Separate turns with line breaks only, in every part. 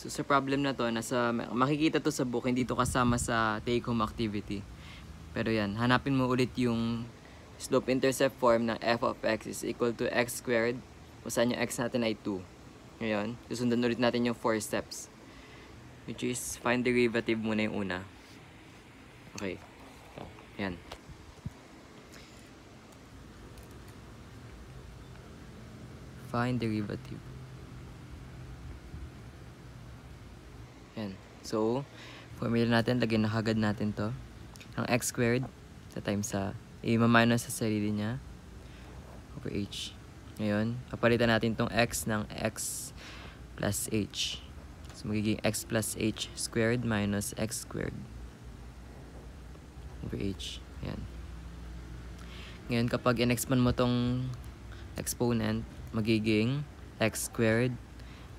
So sa problem na to, makikita to sa book, hindi to kasama sa take-home activity. Pero yan, hanapin mo ulit yung slope-intercept form ng f of x is equal to x squared, kung saan yung x natin ay 2. Ngayon, susundan ulit natin yung 4 steps, which is find derivative muna yung una. Okay. Yan. Find derivative. Yan. So, formula natin, lagyan na kagad natin to. Ang x squared sa times sa i-minus sa sarili niya over h. Ngayon, papalitan natin tong x ng x plus h. So, magiging x plus h squared minus x squared over h. Yan. Ngayon, kapag in-expand mo tong exponent, magiging x squared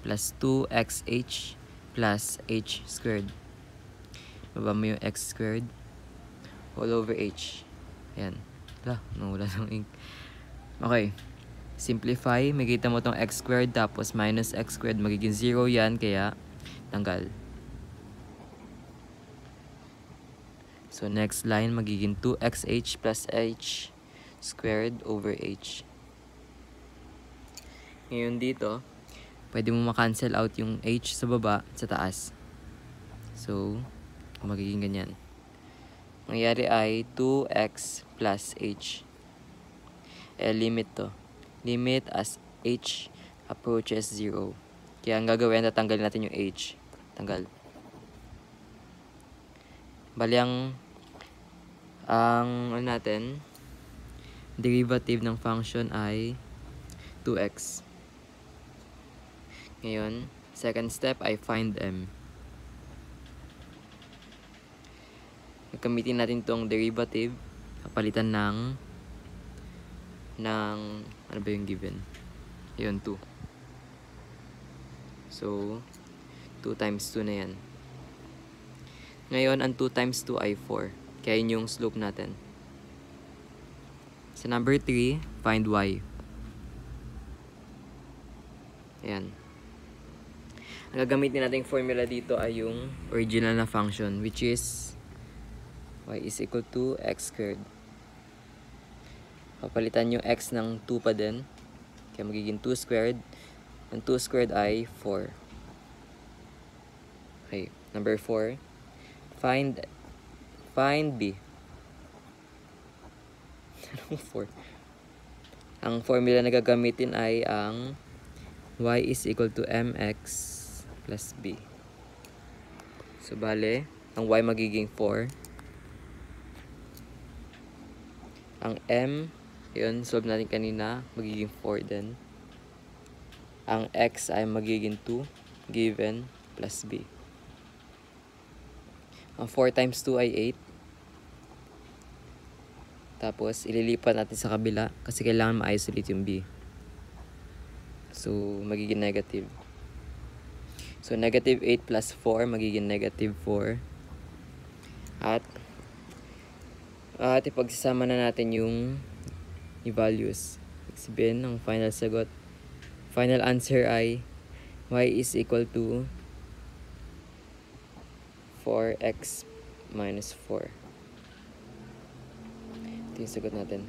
plus 2xh plus h squared. Baba mo yung x squared all over h. Yan. Wala, nawala ng ink. Okay. Simplify. Makita mo tong x squared tapos minus x squared. Magiging 0 yan, kaya tanggal. So, next line, magiging 2xh plus h squared over h. Ngayon dito, pwede mo ma-cancel out yung h sa baba, sa taas. So, magiging ganyan. Nangyari ay 2x plus h. Limit to. Limit as h approaches 0. Kaya ang gagawin, tatanggalin natin yung h. Tanggal. Bali ang ano natin, derivative ng function ay 2x. Ngayon, second step ay find m. Gamitin natin tong derivative, papalitan ng ano ba yung given? Ayun, 2. So, 2 times 2 na yan. Ngayon, ang 2 times 2 ay 4. Kaya yun yung slope natin. Sa number 3, find y. Ayan. Ang gagamitin nating formula dito ay yung original na function, which is y is equal to x squared. Papalitan yung x ng 2 pa din. Kaya magiging 2 squared. Ang 2 squared ay 4. Okay, number 4. Find b. Anong 4? Ang formula na gagamitin ay ang y is equal to mx plus b. So, bale, ang y magiging 4. Ang m, yun, solve natin kanina, magiging 4 din. Ang x ay magiging 2, given, plus b. Ang 4 times 2 ay 8. Tapos, ililipat natin sa kabila kasi kailangan ma-isolate yung b. So, magiging negative. So, negative 8 plus 4, magiging negative 4. At ipagsasama na natin yung values. Sabihin, ang final sagot. Final answer ay y is equal to 4x minus 4. Ito yung sagot natin.